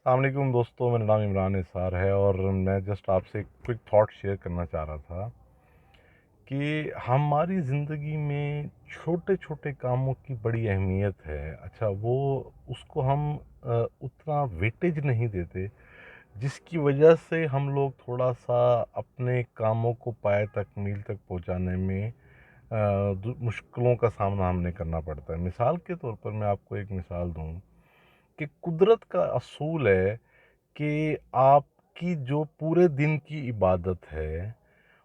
السلام علیکم دوستوں، میرا نام عمران نثار ہے اور میں جسٹ آپ سے ایک کوئک تھاٹ شیئر کرنا چاہ رہا تھا کہ ہماری زندگی میں چھوٹے چھوٹے کاموں کی بڑی اہمیت ہے. اچھا، وہ اس کو ہم اتنا ویٹیج نہیں دیتے، جس کی وجہ سے ہم لوگ تھوڑا سا اپنے کاموں کو پائے تکمیل تک پہنچانے میں مشکلوں کا سامنا ہم نے کرنا پڑتا ہے. مثال کے طور پر میں آپ کو ایک مثال دوں کہ قدرت کا اصول ہے کہ آپ کی جو پورے دن کی عبادت ہے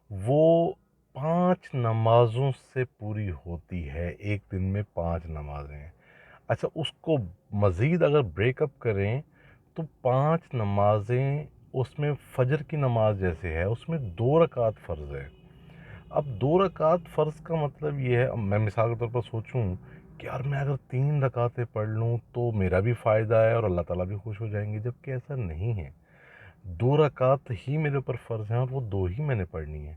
وہ 5 نمازوں سے پوری ہوتی ہے. ایک دن میں 5 نمازیں. اچھا، اس کو مزید اگر بریک اپ کریں تو 5 نمازیں اس میں فجر کی نماز جیسے ہے، اس میں 2 رکعت فرض ہے. اب 2 رکعت فرض کا مطلب یہ ہے، اب میں مثال کے طور پر سوچوں کہ یار میں اگر 3 رکعتیں پڑھ لوں تو میرا بھی فائدہ ہے اور اللہ تعالیٰ بھی خوش ہو جائیں گے، جبکہ ایسا نہیں ہے. 2 رکعت ہی میرے اوپر فرض ہیں اور وہ 2 ہی میں نے پڑھنی ہے.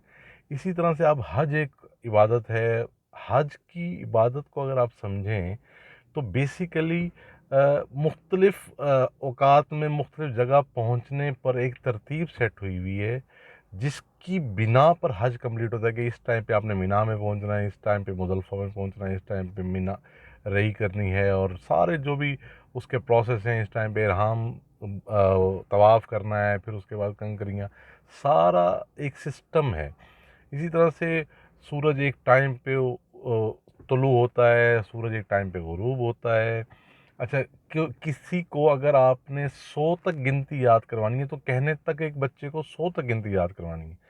اسی طرح سے اب حج ایک عبادت ہے. حج کی عبادت کو اگر آپ سمجھیں تو بیسیکلی مختلف اوقات میں مختلف جگہ پہنچنے پر ایک ترتیب سیٹ ہوئی ہوئی ہے، جس کی بنا پر حج کمپلیٹ ہوتا ہے کہ اس ٹائم پہ آپ نے مینا میں پہنچنا ہے، اس ٹائم پہ مزدلفہ میں پہنچنا ہے، اس ٹائم پہ مینا رہی کرنی ہے، اور سارے جو بھی اس کے پروسیس ہیں، اس ٹائم پہ احرام طواف کرنا ہے، پھر اس کے بعد کنکریاں، سارا ایک سسٹم ہے. اسی طرح سے سورج ایک ٹائم پہ طلوع ہوتا ہے، سورج ایک ٹائم پہ غروب ہوتا ہے. اچھا، کسی کو اگر آپ نے 100 تک گنتی یاد کروانی ہے تو کہنے تک ایک بچے کو 100 تک گنتی یاد کروانی ہے،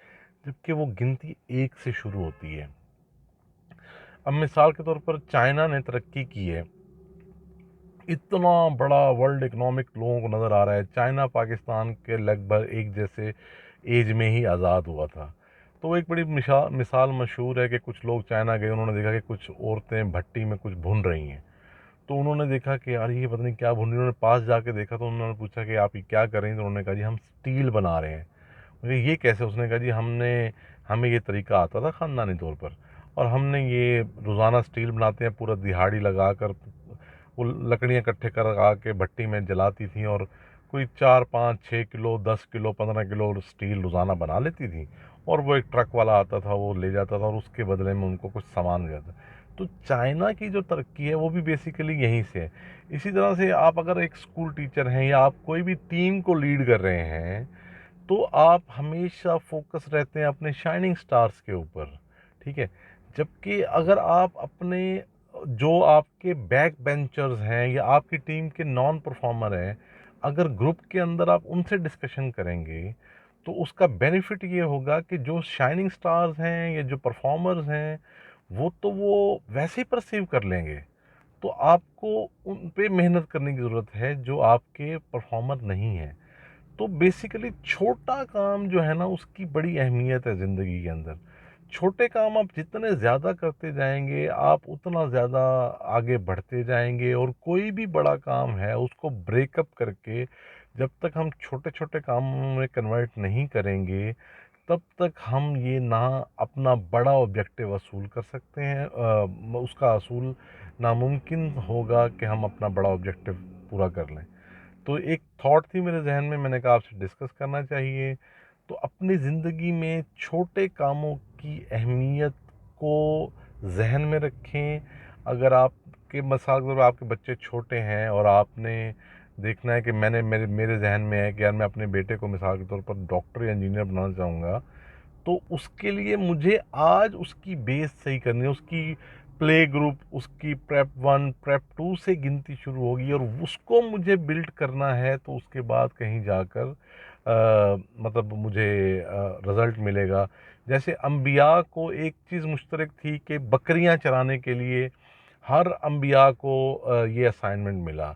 جبکہ وہ گنتی 1 سے شروع ہوتی ہے. اب مثال کے طور پر چائنا نے ترقی کی ہے، اتنا بڑا ورلڈ اکنامک لوگوں کو نظر آ رہا ہے. چائنا پاکستان کے لگ بھگ ایک جیسے ایج میں ہی آزاد ہوا تھا. تو وہ ایک بڑی مثال مشہور ہے کہ کچھ لوگ چائنا گئے، انہوں نے دیکھا کہ کچھ عورتیں بھٹی میں کچھ بھون رہی ہیں. تو انہوں نے دیکھا کہ یار یہ پتہ نہیں کیا بھون رہی. انہوں نے پاس جا کے دیکھا تو انہوں نے پوچھا کہ آپ یہ کیا کر رہی ہیں؟ تو انہوں نے کہا جی ہم سٹیل بنا رہے ہیں. یہ کیسے؟ اس نے کہا جی ہمیں یہ طریقہ آتا تھا خاندانی طور پر، اور ہم نے یہ روزانہ سٹیل بناتے ہیں، پورا دہاڑی لگا کر وہ لکڑیاں اکٹھے کر کے بھٹی میں جلاتی تھیں، اور کوئی 4 5 6 کلو 10 کلو 15 کلو سٹیل روزانہ بنا لیتی تھیں، اور وہ ایک ٹرک والا آتا تھا، وہ لے جاتا تھا، اور اس کے بدلے میں ان کو کچھ سامان مل جاتا. تو چائنا کی جو ترقی ہے وہ بھی بیسیکلی یہیں سے ہے. اسی طرح سے آپ اگر ایک اسکول ٹیچر ہیں یا آپ کوئی بھی ٹیم کو لیڈ کر رہے ہیں تو آپ ہمیشہ فوکس رہتے ہیں اپنے شائننگ سٹارز کے اوپر، ٹھیک ہے. جبکہ اگر آپ اپنے جو آپ کے بیک بینچرز ہیں یا آپ کی ٹیم کے نان پرفارمر ہیں، اگر گروپ کے اندر آپ ان سے ڈسکشن کریں گے تو اس کا بینیفٹ یہ ہوگا کہ جو شائننگ سٹارز ہیں یا جو پرفارمرز ہیں وہ ویسے ہی پرسیو کر لیں گے. تو آپ کو ان پہ محنت کرنے کی ضرورت ہے جو آپ کے پرفارمر نہیں ہیں. تو بیسیکلی چھوٹا کام جو ہے نا اس کی بڑی اہمیت ہے زندگی کے اندر. چھوٹے کام آپ جتنے زیادہ کرتے جائیں گے آپ اتنا زیادہ آگے بڑھتے جائیں گے، اور کوئی بھی بڑا کام ہے اس کو بریک اپ کر کے جب تک ہم چھوٹے چھوٹے کاموں میں کنورٹ نہیں کریں گے تب تک ہم یہ نہ اپنا بڑا آبجیکٹیو اصول کر سکتے ہیں، اس کا اصول ناممکن ہوگا کہ ہم اپنا بڑا آبجیکٹیو پورا کر لیں. تو ایک تھاٹ تھی میرے ذہن میں نے کہا آپ سے ڈسکس کرنا چاہیے. تو اپنی زندگی میں چھوٹے کاموں کی اہمیت کو ذہن میں رکھیں. اگر آپ کے مثال کے طور پر آپ کے بچے چھوٹے ہیں اور آپ نے دیکھنا ہے کہ میرے ذہن میں ہے کہ یار میں اپنے بیٹے کو مثال کے طور پر ڈاکٹر یا انجینئر بنانا چاہوں گا، تو اس کے لیے مجھے آج اس کی بیس صحیح کرنی ہے. اس کی پلے گروپ، اس کی پریپ 1 پریپ 2 سے گنتی شروع ہوگی اور اس کو مجھے بلڈ کرنا ہے. تو اس کے بعد کہیں جا کر مطلب مجھے رزلٹ ملے گا. جیسے انبیاء کو ایک چیز مشترک تھی کہ بکریاں چرانے کے لیے ہر انبیاء کو یہ اسائنمنٹ ملا،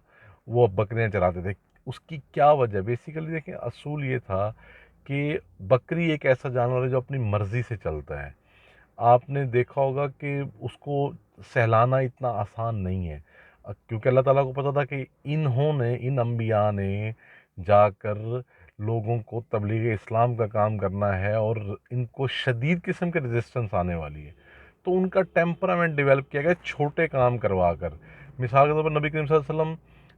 وہ بکریاں چراتے تھے. اس کی کیا وجہ؟ بیسیکلی دیکھیں، اصول یہ تھا کہ بکری ایک ایسا جانور ہے جو اپنی مرضی سے چلتا ہے. آپ نے دیکھا ہوگا کہ اس کو سہلانا اتنا آسان نہیں ہے، کیونکہ اللہ تعالیٰ کو پتہ تھا کہ ان انبیاء نے جا کر لوگوں کو تبلیغ اسلام کا کام کرنا ہے اور ان کو شدید قسم کے ریزسٹنس آنے والی ہے. تو ان کا ٹیمپرامنٹ ڈیولپ کیا گیا چھوٹے کام کروا کر. مثال کے طور پر نبی کریم صلی اللہ علیہ وسلم